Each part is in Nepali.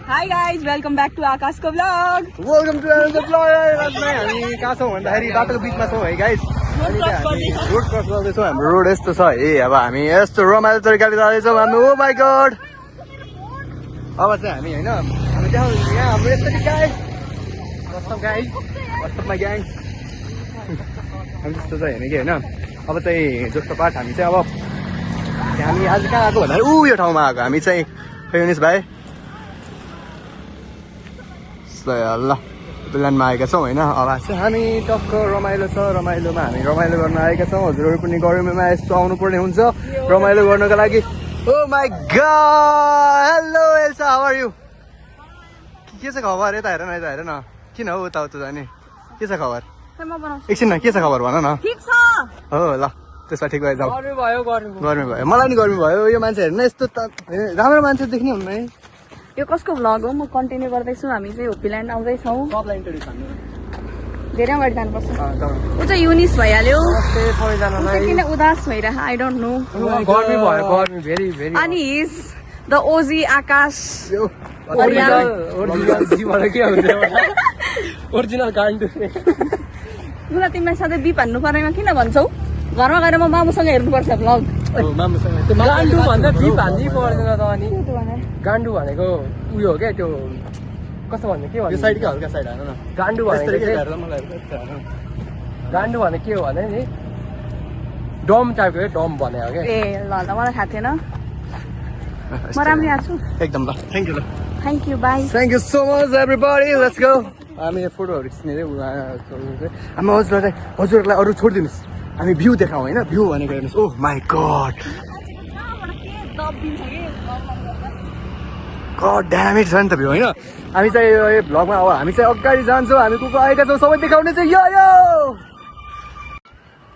Hi guys, welcome back to Akashko vlog. Welcome to another vlog. हामी कहाँ छौँ भन्दाखेरि बाटोको बिचमा छौँ है गाइस। रोड क्रस गर्दैछौँ। हाम्रो रोड यस्तो छ है। अब हामी यस्तो रमाइलो तरिकाले जाँदैछौँ। हामी ओ माई गॉड। अब चाहिँ हामी हैन हामी त्यहाँ यहाँ हाम्रो यस्तो guys. What's up guys? What's up my gang? हामी त्यस्तो चाहिँ हैन कि हैन। अब चाहिँ जोक्स पार्ट हामी चाहिँ अब हामी आज कहाँ आएको भन्दा यो ठाउँमा आएको हामी चाहिँ युनिस भाइ ल प्लानमा आएका छौँ होइन। अब चाहिँ हामी टक्क रमाइलो छ। रमाइलोमा हामी रमाइलो गर्न आएका छौँ। हजुरहरू पनि गर्मीमा यस्तो आउनुपर्ने हुन्छ रमाइलो गर्नको लागि। Oh my god hello Elsa how are you? के छ खबर? यता हेर न यता हेर न। किन हौ उता उता जाने? के छ खबर? एकछिन न के छ खबर भन न। हो ल त्यसमा ठिक भएर जाऊ। गर्मी भयो मलाई नि गर्मी भयो। यो मान्छे हेर्न यस्तो राम्रो मान्छे देख्ने हुन्न है। यो कसको भ्लग हो? म कन्टिन्यू गर्दैछु। हामी चाहिँ होपील्यान्ड आउँदैछौँ। धेरै अगाडि जानुपर्छ। ऊ चाहिँ युनिस भइहाल्यो। किन उदास भइरह आई डोन्ट नो। अनि हिज द ओजी आकाश ओरिजिनल गान्डु। मलाई तिमीलाई सधैँ बिप हान्नु पर्नेमा किन भन्छौ? घरमा गएर म मामुसँग हेर्नुपर्छ भ्लग। गान्डु भन्दा बिप हान्नै पर्दैन त। अनि गान्डु भनेको उयो हो क्या त्यो कस्तो भन्ने के भन्ने साइडकै हल्का साइड हान न। गान्डु भनेको गान्डु भने के हो भने नि डम टाइपको डम भने हो क्या। ए ल ल मलाई थाहा थिएन। म राम्रै आएको छु एकदम ल थ्याङ्क यू ल thank you by. Thank you so much everybody let's go. हामी फोटोहरू खिच्ने रे हामी हजुरहरूलाई अरू छोडिदिनुहोस्। हामी भ्यू देखाउँ होइन। भ्यू भनेको हेर्नुहोस्। Oh my god god damn it छ नि त भ्यू होइन। हामी चाहिँ यो भ्लगमा अब हामी चाहिँ अगाडि जान्छौँ। हामी को आएका छौँ सबै देखाउने चाहिँ यो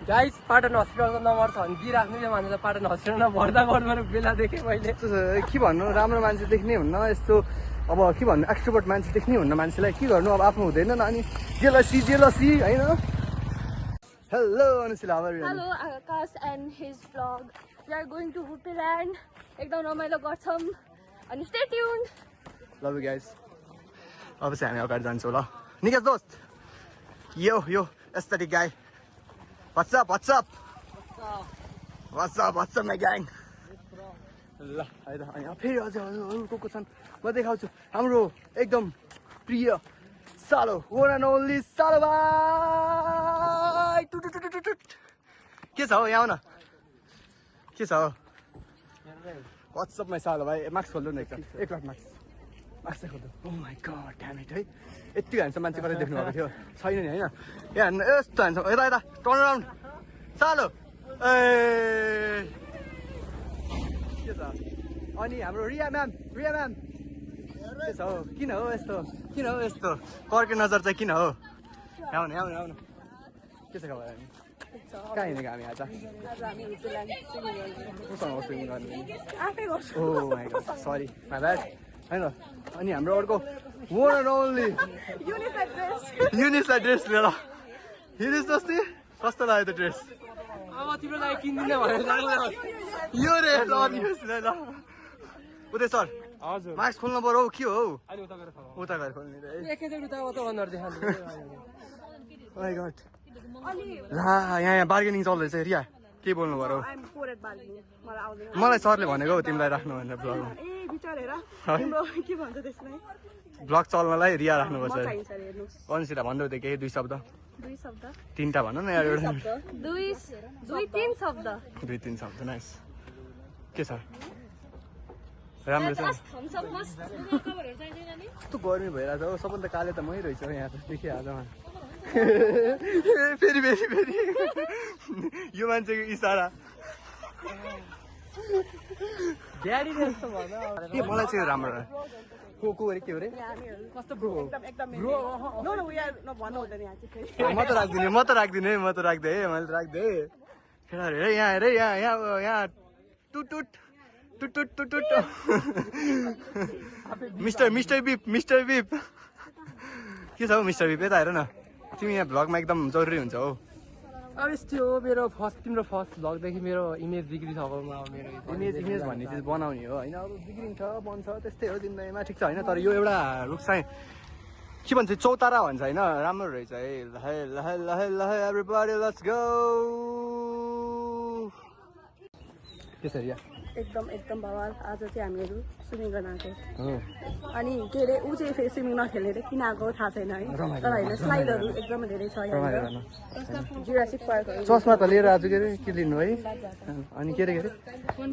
गाइस पाटन हस्पिटलको नम्बर छ भने दिइराख्नु यो मान्छेलाई। पाटन हस्पिटलमा भर्दा गर्दा बेला देखेँ मैले। के भन्नु राम्रो मान्छे देख्ने हुन्न यस्तो। अब के भन्नु एक्सट्रोभर्ट मान्छे देख्ने हुन्न मान्छेलाई। के गर्नु अब आफ्नो हुँदैन न। अनि जेलसी होइन। Hello Anushila how are you? Hello Akash and his vlog. We are going to Hopeland. एकदम रमाइलो गर्छौँ अनि stay tuned. Love you guys. अब चाहिँ हामी अगाडि जान्छौँ ल। निकेश दोस्त यो एस्थेटिक गाई What's up my gang? ल है त अनि फेरि अझै अरू को छन् म देखाउँछु। हाम्रो एकदम प्रिय सालो वान एन्ड ओन्ली सालो भाइ। के छ हौ यहाँ न के छ हौ? व्हाट्सअप माई सालो भाइ। मास्क खोल्नु न एक लाख मास्क चाहिँ खोल्नु। ओ माई गॉड ड्याम इट है। यति ह्यान्डसम मान्छे कतै देख्नु भएको थियो छैन नि होइन। यहाँ यस्तो ह्यान्डसम यता टर्न अराउन्ड सालो ए के छ? अनि हाम्रो रिया म्याम के छ हौ? किन हो यस्तो कर्के नजर चाहिँ किन हो? आउनु के छ खबर? हामी कहाँ हिँडेको हामी आज? कोसँग स्विमिङ गर्ने? Oh my god sorry my bad होइन। अनि हाम्रो अर्को वान एन्ड ओन्ली युनिसलाई ड्रेस लिएर युनिस जस्तै कस्तो लाग्यो त ड्रेस? अब तिम्रो लागि किन्दिनँ भनेर यो रे ल उदय सर हजुर मास्क खोल्नु पर्यो हौ। के हो उता गएर खोल्ने यहाँ बार्गेनिङ चल्दैछ। रिया के बोल्नु पर्यो? मलाई सरले भनेको तिमीलाई राख्नु भनेर ब्लगमा ब्लग चल्नलाई रिया राख्नुपर्छ। कन्सिडर भन्दै थियो केही दुई शब्द तिनवटा भन न यार। एउटा दुई तिन शब्द नाइस। के छ राम्रो छ? कस्तो गर्मी भइरहेको छ हौ। सबभन्दा काले त मै रहेछ यहाँ त देखिहाल्छ। फेरि यो मान्छेको इसारा मलाई चाहिँ राम्रो को अरे के हो रे? कस्तो ब्रो म त राख्दिनँ है मैले राख्दे केटाहरू हेर यहाँ हेर यहाँ टुट मिस्टर बिप के छ हौ मिस्टर बिप? यता हेर न तिमी यहाँ भ्लगमा एकदम जरुरी हुन्छ हौ। अब यस्तै हो मेरो तिम्रो फर्स्ट भ्लगदेखि मेरो इमेज बिग्रिसक्यो मेरो इमेज भन्ने चिज बनाउने हो होइन अब बिग्रिन्छ बन्छ त्यस्तै हो जिन्दगीमा ठिक छ होइन तर यो एउटा रुख चाहिँ के भन्छ चौतारा भन्छ होइन राम्रो रहेछ है लहे लहे लहे लहे एभ्रीबडी लेट्स गो त्यसरी एकदम एकदम बवाल आज चाहिँ हामीहरू स्विमिङ गर्न आएको अनि के अरे ऊ चाहिँ फेरि स्विमिङ नखेल्ने अरे किन आएको थाहा छैन है तर होइन स्लाइडहरू एकदमै धेरै छ जुरासिक पार्कहरू चस्मा त लिएर आज के अरे के लिनु है अनि के अरे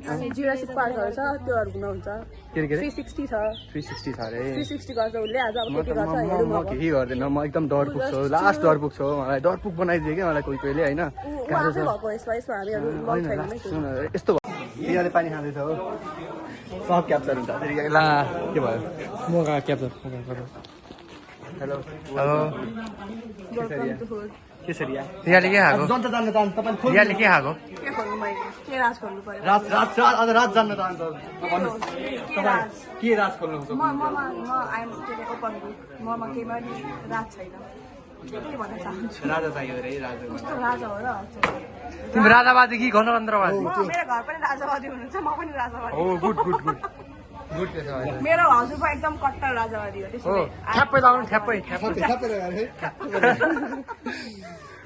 अनि जुरासिक पार्कहरू छ त्योहरू घुमाउँछ के अरे 360 छ 360 छ अरे 360 गर्छ उसले आज अब म के गर्छ हेरौँ म केही गर्दैन म एकदम डर पुग्छु लास्ट डर पुग्छु मलाई डर पुग बनाइदियो कि मलाई कोही कोहीले होइन आफै भएको यसमा हामीहरू मल छैन यस्तो रियाले पानी खाँदैछ हो सब क्याप्चर हुन्छ ला के भयो म क्याप्चर हेलो हेलो केसरी रियाले के खाएको जनता जान्न चाहन्छ तपाईँ रियाले के खाएको के खोल्नु मैले के राज खोल्नु पर्यो राज राज जान्न चाहन्छ भन्नुहोस् तपाईँ के राज खोल्नु खोज्छ म आइम के अरे ओपन ममा केहीमा नि राज छैन के भन्न चाहन्छु राजा चाहियो अरे राजा कस्तो राजा हो र तिमी राजावादी कि गणतन्त्रवादी मेरो घर पनि राजावादी हुनुहुन्छ म पनि राजावादी हो गुड गुड गुड गुड त्यसो भए मेरो हजुरबा एकदम कट्टर राजावादी हो हो त्यसैले ठ्याप्पै लगाउनु ठ्याप्पै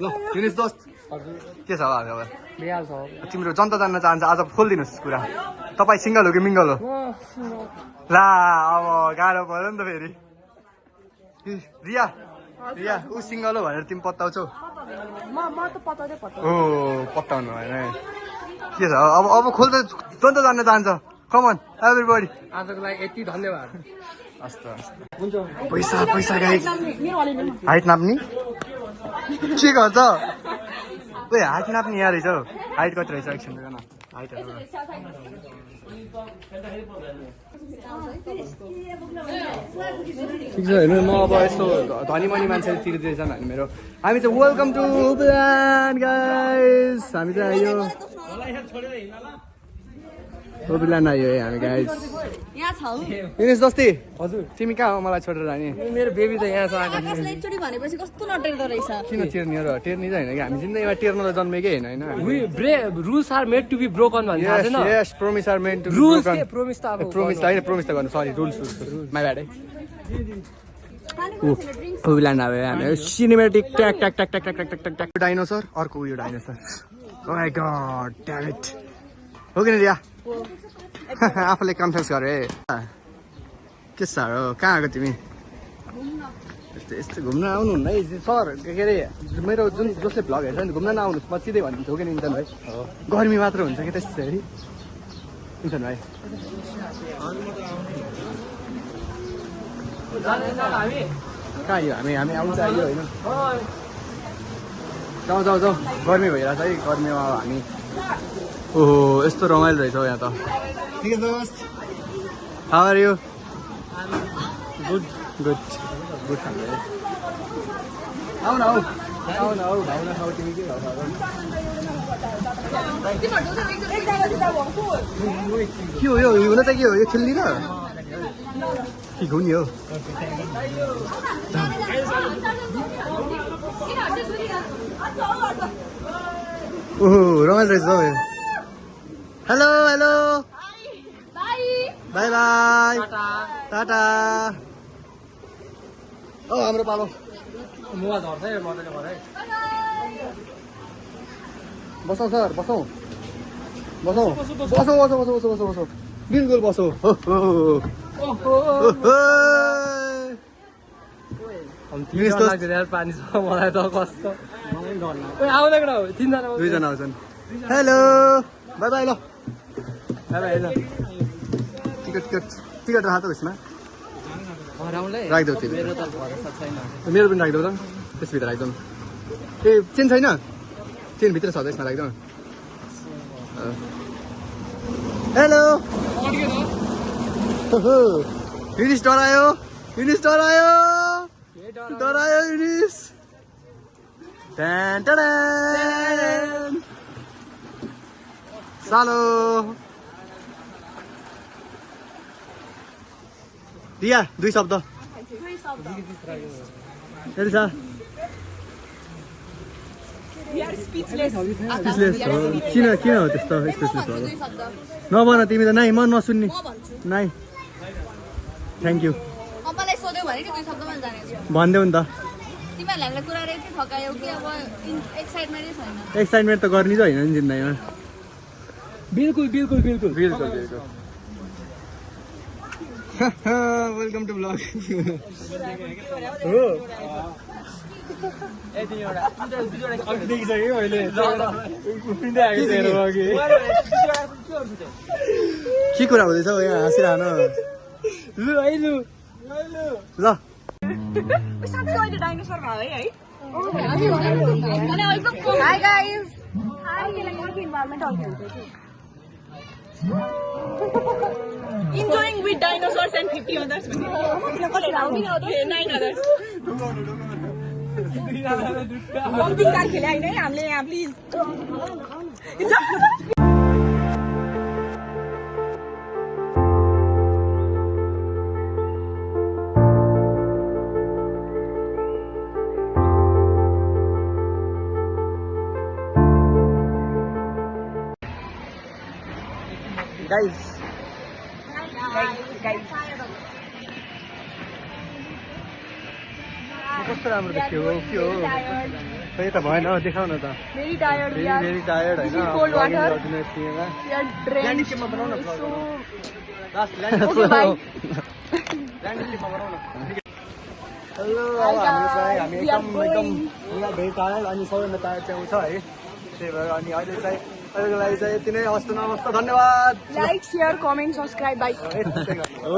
ल युनिस दोस्त के छ अब भइहाल्छ तिम्रो जनता जान्न चाहन्छ आज खोलिदिनुहोस् कुरा तपाईँ सिङ्गल हो कि मिङ्गल हो ला अब गाह्रो पऱ्यो नि त फेरि रिया रिया ऊ सिङ्गल हो भनेर तिमी पत्ताउँछौ म त पताउँदै ओ पत्ताउनु भएन के छ अब खोल्दा जनता जान्न चाहन्छ कमन एभ्रीबडी आजको लागि यति धन्यवाद हस् पैसा पैसा गाई हाइट नाप्ने के गर्छ ओइ हाइट नाप्ने यहाँ रहेछ हौ हाइट कति रहेछ एकछिन न हाइटहरू ठिक छ हेर्नु म अब यस्तो धनी मनी मान्छेले तिर्दैछन् भने मेरो हामी चाहिँ वेलकम टु हुपलान गाइस हामी चाहिँ आयो हुपलान आयो है हामी गाइस यहाँ छ युनिस जस्तै हजुर तिमी कहाँ हो मलाई छोडेर जाने मेरो बेबी त यहाँ छ आएको आकाशलाई एकचोटि भनेपछि कस्तो नटेर्दो रहेछ किन टेर्ने र टेर्ने चाहिँ होइन कि हामी जिन्दगीमा टेर्नलाई जन्मेकै होइन rules are made to be broken भन्छ थाहा छैन yes promise are meant to rules के प्रोमिस त अब प्रोमिस त होइन प्रोमिस त गर्नु सरी रुल्स माई ब्याड है हुपलान अब हामी सिनेमेटिक ट्याक ट्याक ट्याक ट्याक ट्याक ट्याक ट्याक ट्याक डाइनोसर अर्को उयो dinosaur oh my god damn it हो कि रिया आफूले कन्फ्युज गरे के साह्रो कहाँ आएको तिमी यस्तो यस्तो घुम्न आउनुहुन्न है सर के अरे मेरो जुन जसले भ्लग हेर्छ नि घुम्न नआउनुहोस् म सिधै भनिदिन्छु हो कि निन्छन् भाइ गर्मी मात्र हुन्छ कि त्यसरी निन्छन् भाइ कहाँ यो हामी आउँछ आयो होइन जाउँ जाउँ जाउँ गर्मी भइरहेछ है गर्मीमा अब हामी ओहो यस्तो रमाइलो रहेछ हौ यहाँ त ठिक छ दोस्त how are you good good good आऊ न आऊ भाउन खाऊ तिमी के खाऊ के हो यो हुन त के हो यो खेल्ने र के हुने हो ओहो रमाइलो रहेछ हौ हेलो हेलो बाई बाई टाटा ओ हाम्रो पालो मुवा झर्छ है मजाले भरे बसौँ सर बसौँ बसौँ बसौँ बसौँ बसौँ बसौँ बसौँ बसौँ बिल्कुल बसौँ पानी छ मलाई त कस्तो आउँदै तिनजना दुईजना आउँछन् हेलो बाई बाई ल बाई बाई ल टिकट टिकट टिकट राख त उसमा राखिदेऊ त्यो मेरो पनि राखिदेऊ त त्यसभित्र राखिदेऊ न ए चेन छैन चेन भित्र छ यसमा राखिदेऊ न हेलो युनिस डरायो युनिस डरायो डरायो युनिस सालो रिया दुई शब्द एलिसा स्पिचलेस हो किन हो त्यस्तो स्पिचलेस हो नभन तिमी त नाइ म नसुन्ने नाइ थ्याङ्क यू अप्पालाई सोध्यो भने नि 2 शब्दमा जानेछु भनिदेऊ नि त तिमीहरूले हामीलाई कुरा रेखै ठकायौ कि अब एक्साइटमेन्टै छैन एक्साइटमेन्ट त गर्ने चाहिँ होइन नि जिन्दगीमा बिल्कुल बिल्कुल बिल्कुल बिल्कुल बिल्कुल वेलकम टु ब्लग हो के कुरा हुँदैछ हौ यहाँ हाँसिरहनु ल Hi guys. Hi. Environmental Enjoying with dinosaurs and 50 others. 9 others. Pumping car खेले हैन हामीले यहाँ प्लिज गाइस कस्तो राम्रो देखियो हो के हो खै त भएन देखाउ न त Very tired. भेरी टायर्ड होइन Cold water. We are drenched. ल्यान्डस्केपमा बनाउन So, हेलो Hi अब हाम्रो चाहिँ guys, हामी we are एकदम यहाँ भेरी टायर्ड अनि सबैभन्दा टायर्ड चाहिँ ऊ छ है त्यही भएर अनि अहिले चाहिँ अहिलेको लागि चाहिँ यति नै हस्त नमस्त धन्यवाद like, share, comment, subscribe, bye. हो